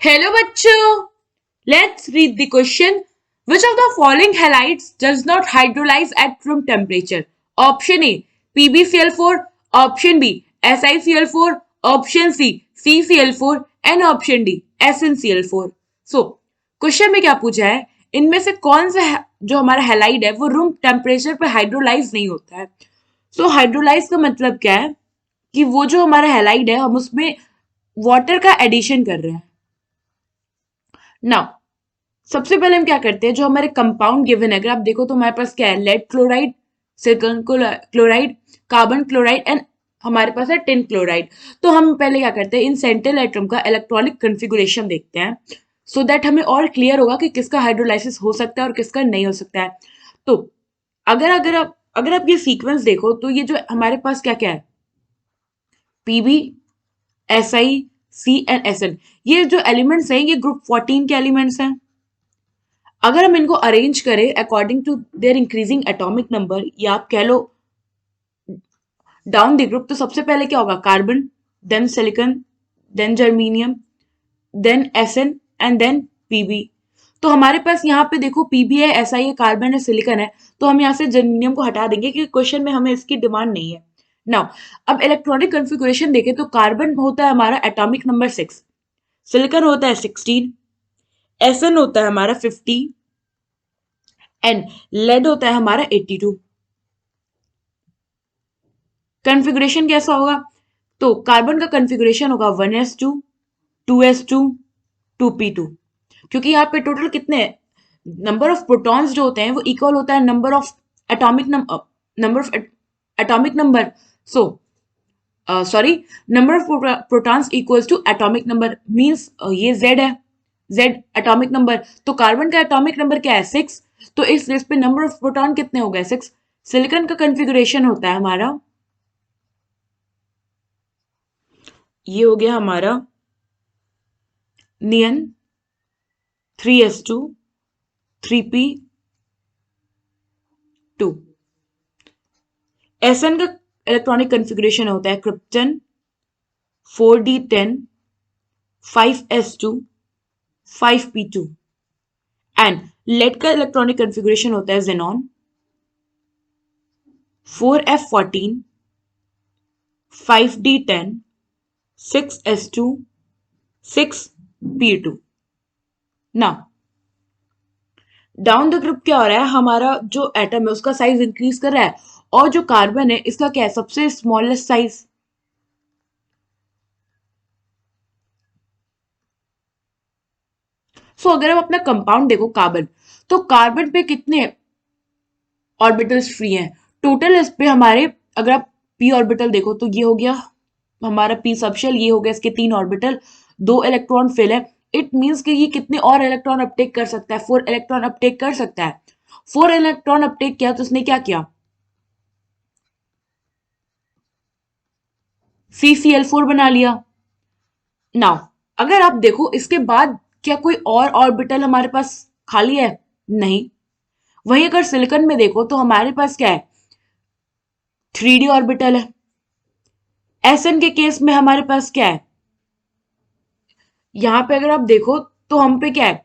Hello बच्चों, let's read the question. Which of the following halides does not hydrolyze at room temperature? Option A PbCl4, option B SiCl4, option C CCl4 and option D SnCl4. So question में क्या पूछा है, इनमें से कौन सा जो हमारा हेलाइड है वो रूम टेम्परेचर पे हाइड्रोलाइज नहीं होता है. सो हाइड्रोलाइज का मतलब क्या है कि वो जो हमारा हेलाइड है हम उसमें वाटर का एडिशन कर रहे हैं. नाउ सबसे पहले हम क्या करते हैं, जो हमारे कंपाउंड गिवन है अगर आप देखो तो हमारे पास क्या है, lead chloride, silicon chloride, carbon chloride and हमारे पास है टिन क्लोराइड. तो हम पहले क्या करते हैं, इन सेंट्रल एटम का इलेक्ट्रॉनिक कन्फिगुरेशन देखते हैं सो दैट हमें और क्लियर होगा कि किसका हाइड्रोलाइसिस हो सकता है और किसका नहीं हो सकता है. तो अगर आप ये सीक्वेंस देखो तो ये जो हमारे पास क्या क्या है, P B, S I, C and S N, ये जो एलिमेंट्स हैं ये ग्रुप 14 के एलिमेंट्स हैं. अगर हम इनको अरेंज करें according to their increasing atomic number या आप कह लो डाउन द ग्रुप, तो सबसे पहले क्या होगा, carbon, then silicon, then germanium, then S N and then P B. तो हमारे पास यहाँ पे देखो पीबी है, एसआई है, कार्बन है, सिलिकॉन है. तो हम यहाँ से जर्मीनियम को हटा देंगे क्योंकि क्वेश्चन में हमें इसकी डिमांड नहीं है. नाउ अब इलेक्ट्रॉनिक कन्फिगुरेशन देखें तो कार्बन होता है हमारा एटॉमिक नंबर 6, सिलिकॉन होता है 16, एसएन होता है हमारा 50 एंड लेड होता है हमारा 82. कन्फिग्रेशन कैसा होगा, तो कार्बन का कन्फिग्रेशन होगा 1s2, 2s2, 2p2. क्योंकि यहाँ पे टोटल कितने नंबर ऑफ प्रोटॉन्स जो होते हैं वो इक्वल होता है number of atomic number of atomic number. So sorry, number of protons equals to atomic number means ये z है, z एटॉमिक नंबर. तो कार्बन का एटॉमिक नंबर क्या है, 6. तो इस लिस्ट पे नंबर ऑफ प्रोटॉन कितने हो गए, 6. सिलिकॉन का कन्फिगुरेशन होता है हमारा, ये हो गया हमारा नियन 3s2, 3p2. एसएन का इलेक्ट्रॉनिक कन्फिगरेशन होता है krypton 4d10, 5s2, 5p2 and lead का इलेक्ट्रॉनिक कन्फिगरेशन होता है xenon 4f14, 5d10, 6s2, 6p2. ना डाउन द ग्रुप क्या हो रहा है, हमारा जो एटम है उसका साइज इंक्रीज कर रहा है और जो कार्बन है इसका क्या है, सबसे स्मॉलेस्ट साइज. सो अगर हम अपना कंपाउंड देखो कार्बन, तो कार्बन पे कितने ऑर्बिटल्स फ्री हैं टोटल, इस पे हमारे अगर आप पी ऑर्बिटल देखो तो ये हो गया हमारा पी सबशेल, ये हो गया इसके 3 ऑर्बिटल, 2 इलेक्ट्रॉन फिल है. इट मीन्स कि ये कितने और इलेक्ट्रॉन अपटेक कर सकता है, 4 इलेक्ट्रॉन अपटेक कर सकता है. 4 इलेक्ट्रॉन अपटेक किया तो उसने क्या किया, CCl4 बना लिया. नाउ अगर आप देखो इसके बाद क्या कोई और ऑर्बिटल हमारे पास खाली है, नहीं. वहीं अगर सिलिकॉन में देखो तो हमारे पास क्या है, 3d ऑर्बिटल है. एसएन के केस में हमारे पास क्या है, यहाँ पे अगर आप देखो तो हम पे क्या है,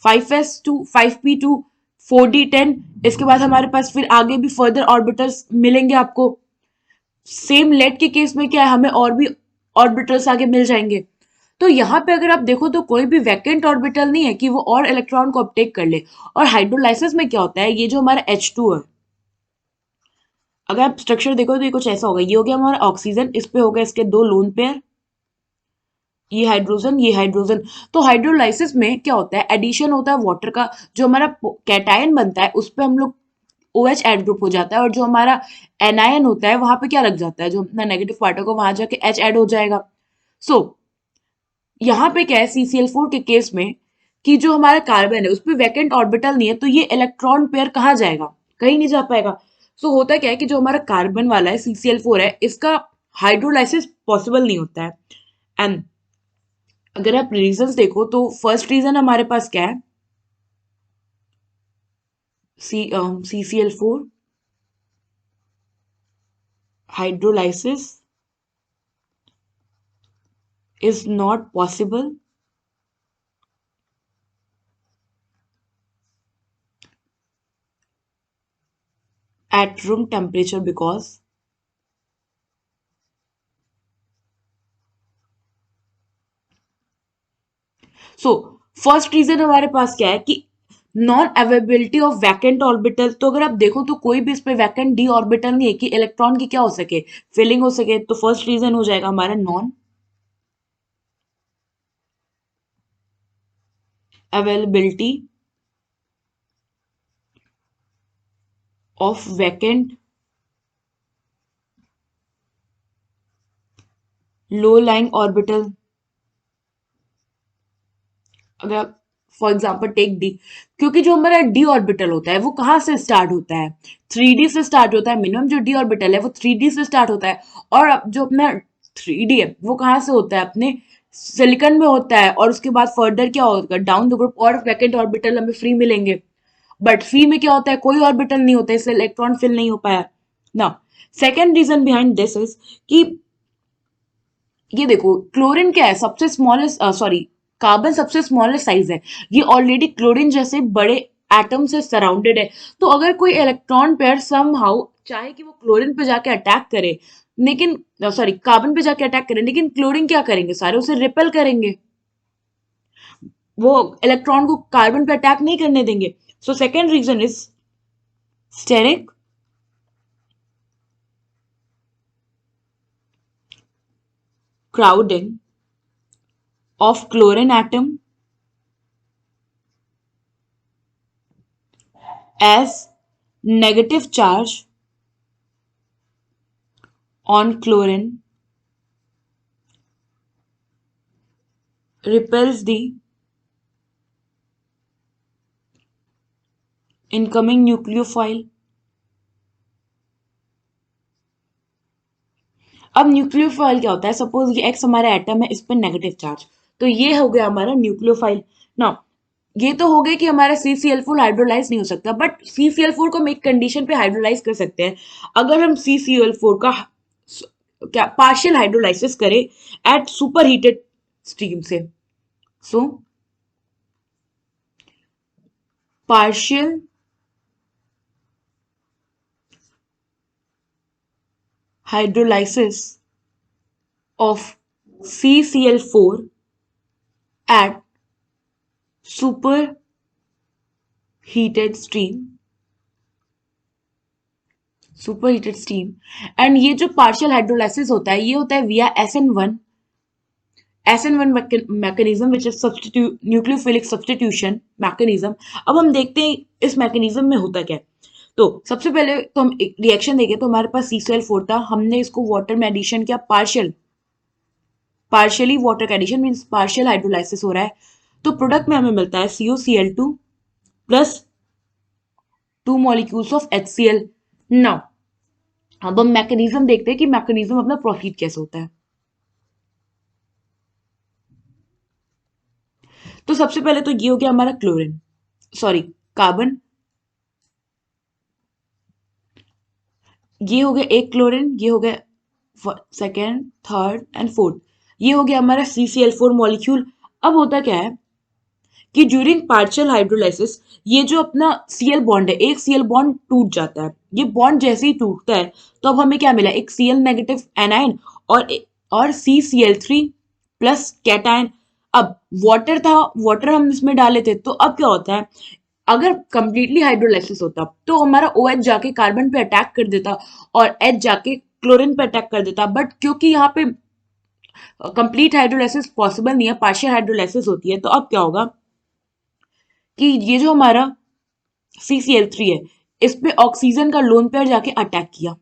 5s2, 5p2, 4d10. इसके बाद हमारे पास फिर आगे भी फर्दर ऑर्बिटल्स मिलेंगे आपको. सेम लेड के केस में क्या है, हमें और भी ऑर्बिटल्स आगे मिल जाएंगे. तो यहाँ पे अगर आप देखो तो कोई भी वैकेंट ऑर्बिटल नहीं है कि वो और इलेक्ट्रॉन को अपटेक कर ले. और हाइड्रोलाइसिस में क्या होता है, ये जो हमारा H2 है, अगर आप स्ट्रक्चर देखो तो ये कुछ ऐसा होगा, ये हो गया हमारा ऑक्सीजन, इस पे हो गया इसके 2 लोन पेयर, ये हाइड्रोजन, ये हाइड्रोजन. तो हाइड्रोलाइसिस में क्या होता है, एडिशन होता है वाटर का, जो हमारा कैटायन बनता है उस पर हम लोग OH एड ग्रुप हो जाता है और जो हमारा एनायन होता है वहां पे क्या लग जाता है, जो अपना नेगेटिव पार्ट होगा वहां जाके H ऐड हो जाएगा. सो यहाँ पे क्या है, CCl4 के केस में कि जो हमारा कार्बन है उस पर वैकेंट ऑर्बिटल नहीं है तो ये इलेक्ट्रॉन पेयर कहाँ जाएगा, कहीं नहीं जा पाएगा. सो होता क्या है कि जो हमारा कार्बन वाला है CCl4 है, इसका हाइड्रोलाइसिस पॉसिबल नहीं होता है. एंड अगर आप रीजंस देखो तो फर्स्ट रीजन हमारे पास क्या है, CCl4 hydrolysis is not possible at room temperature because so first reason हमारे पास क्या है कि non availability of vacant orbital. तो अगर आप देखो तो कोई भी इस पे वैकेंट डी ऑर्बिटल नहीं है कि इलेक्ट्रॉन की क्या हो सके, फिलिंग हो सके। तो फर्स्ट रीजन हो जाएगा हमारा non availability of vacant low lying orbital. अगर फॉर एग्जाम्पल टेक डी, क्योंकि जो हमारा डी ऑर्बिटल होता है वो कहाँ से स्टार्ट होता है, 3D से स्टार्ट होता है। मिनिमम जो डी ऑर्बिटल है वो 3D से स्टार्ट होता है। और अब जो अपना 3D है वो कहाँ से होता है, अपने सिलिकॉन में होता है। और उसके बाद फर्दर क्या होगा, डाउन द ग्रुप और वैकेंट ऑर्बिटल हमें फ्री मिलेंगे। बट फ्री में क्या होता है, कोई ऑर्बिटल नहीं होता, इसलिए इलेक्ट्रॉन फिल नहीं हो पाया ना। Second reason behind this is कि ये देखो क्लोरीन क्या है, सबसे स्मॉलेस्ट, सॉरी कार्बन सबसे स्मॉलेस्ट साइज है। ये ऑलरेडी क्लोरीन जैसे बड़े एटम से सराउंडेड है। तो अगर कोई इलेक्ट्रॉन पेयर समहाउ चाहे कि वो क्लोरीन पे जाके अटैक करे, लेकिन सॉरी कार्बन पे जाके अटैक करे, लेकिन क्लोरीन क्या करेंगे, सारे उसे रिपेल करेंगे, वो इलेक्ट्रॉन को कार्बन पे अटैक नहीं करने देंगे। So second reason is steric crowding of chlorine atom as negative charge on chlorine repels the incoming nucleophile। अब न्यूक्लियोफाइल क्या होता है, सपोज ये एक्स हमारा एटम है, इस पर नेगेटिव चार्ज, तो ये हो गया हमारा न्यूक्लियोफाइल ना। ये तो हो गया कि हमारा CCl4 हाइड्रोलाइज नहीं हो सकता, बट CCl4 को हम एक कंडीशन पे हाइड्रोलाइज कर सकते हैं। अगर हम CCl4 का क्या पार्शियल हाइड्रोलाइसिस करें एट सुपर हीटेड स्ट्रीम से। So partial hydrolysis of CCl4 at superheated stream and ये जो पार्शियल हाइड्रोलाइसिस होता है ये होता है विया SN1 mechanism which is nucleophilic substitution mechanism. अब हम देखते हैं इस मैकेनिज्म में होता क्या है। तो सबसे पहले तो हम एक रिएक्शन देखें, तो हमारे पास CCl4 था, हमने इसको वाटर में एडिशन किया, पार्शियली वाटर का एडिशन मीन्स पार्शियल हाइड्रोलाइसिस हो रहा है। तो प्रोडक्ट में हमें मिलता है CuCl2 plus 2 molecules of HCl। Now अब हम मैकेनिज्म देखते हैं कि मैकेनिज्म अपना प्रोसीड कैसे होता है। तो सबसे पहले तो ये हो गया हमारा क्लोरीन, सॉरी कार्बन, ये हो गया एक क्लोरीन, ये हो गया सेकेंड, थर्ड एंड फोर्थ, ये हो गया हमारा CCl4 मॉलिक्यूल। अब होता क्या है कि ड्यूरिंग पार्शियल हाइड्रोलाइसिस ये जो अपना Cl बॉन्ड है, एक Cl बॉन्ड टूट जाता है। ये बॉन्ड जैसे ही टूटता है तो अब हमें क्या मिला, एक Cl नेगेटिव एनायन और CCl3 प्लस कैटायन। अब वाटर था, वाटर हम इसमें डाले थे, तो अब क्या होता है, अगर कंप्लीटली हाइड्रोलाइसिस होता तो हमारा OH जाके कार्बन पे अटैक कर देता और H जाके क्लोरीन पे अटैक कर देता। बट क्योंकि यहाँ पे कंप्लीट हाइड्रोलाइसिस पॉसिबल नहीं है, पार्शियल हाइड्रोलाइसिस होती है, तो अब क्या होगा कि ये जो हमारा CCl3 है इस पे ऑक्सीजन का लोन पेयर जाके अटैक किया।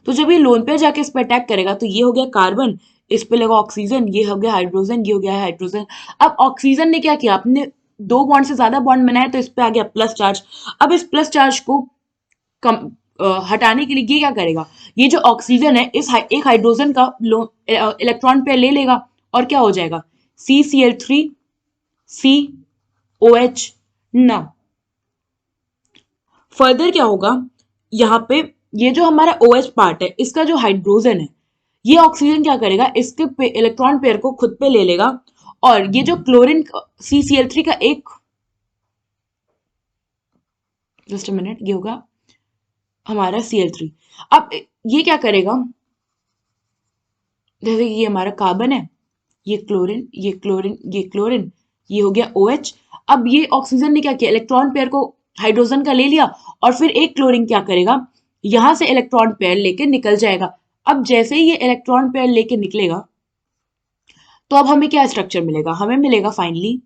तो जब ये लोन पेयर जाके इस पे अटैक करेगा तो ये हो गया कार्बन, इस पे लगा ऑक्सीजन, ये हो गया हाइड्रोजन, ये हो गया हाइड्रोजन। अब ऑक्सीजन ने क्या किया, अपने दो बॉन्ड से ज्यादा बॉन्ड बनाया तो इस पे आ गया प्लस चार्ज। अब इस प्लस चार्ज को हटाने के लिए ये क्या करेगा, ये जो ऑक्सीजन है इस एक हाइड्रोजन का इलेक्ट्रॉन पेयर ले लेगा और क्या हो जाएगा CCl3 COH। ना फर्दर क्या होगा, यहाँ पे ये जो हमारा OH पार्ट है इसका जो हाइड्रोजन है ये ऑक्सीजन क्या करेगा, इसके इलेक्ट्रॉन पेयर को खुद पे ले लेगा और ये जो क्लोरीन CCl3 का एक जस्ट अ मिनट, ये होगा हमारा Cl3। अब ये क्या करेगा, जैसे कि ये हमारा कार्बन है, ये क्लोरीन, ये क्लोरीन, ये क्लोरीन, ये हो गया OH। अब ये ऑक्सीजन ने क्या किया, इलेक्ट्रॉन पेयर को हाइड्रोजन का ले लिया, और फिर एक क्लोरीन क्या करेगा, यहां से इलेक्ट्रॉन पेयर लेके निकल जाएगा। अब जैसे ही ये इलेक्ट्रॉन पेयर लेके निकलेगा, तो अब हमें क्या स्ट्रक्चर मिलेगा, हमें मिलेगा फाइनली,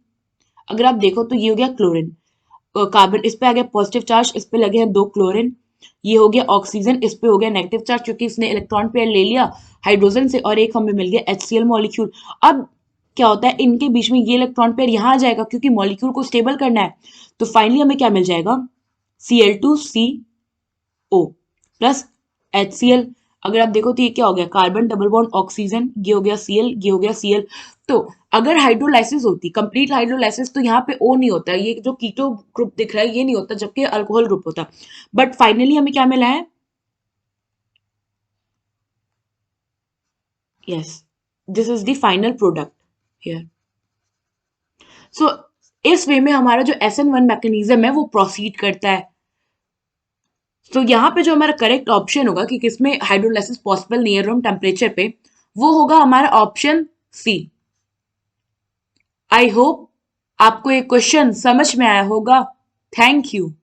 अगर आप देखो तो ये हो गया क्लोरीन, कार्बन इस पे आ गया पॉजिटिव चार्ज, इस पे लगे हैं 2 क्लोरीन, ये हो गया ऑक्सीजन, इस पे हो गया नेगेटिव चार्ज क्योंकि इसने इलेक्ट्रॉन पेयर ले लिया हाइड्रोजन से, और एक हमें मिल गया HCl मॉलिक्यूल। अब क्या होता है, इनके बीच में ये इलेक्ट्रॉन पेयर यहाँ आ जाएगा क्योंकि मॉलिक्यूल को स्टेबल करना है। तो फाइनली हमें क्या मिल जाएगा, Cl2CO प्लस HCl। अगर आप देखो तो ये क्या हो गया, कार्बन डबल बॉन्ड ऑक्सीजन, ये हो गया Cl, ये हो गया Cl। तो अगर हाइड्रोलाइसिस होती, कंप्लीट हाइड्रोलाइसिस, तो यहाँ पे O नहीं होता, ये जो कीटो ग्रुप दिख रहा है ये नहीं होता, जबकि अल्कोहल ग्रुप होता। बट फाइनली हमें क्या मिला है, yes, this is the final product here. So इस वे में हमारा जो SN1 मैकेनिज्म है वो प्रोसीड करता है। तो यहाँ पे जो हमारा करेक्ट ऑप्शन होगा कि किसमें हाइड्रोलाइसिस पॉसिबल नहीं है रूम टेम्परेचर पे, वो होगा हमारा ऑप्शन सी। आई होप आपको ये क्वेश्चन समझ में आया होगा। Thank you.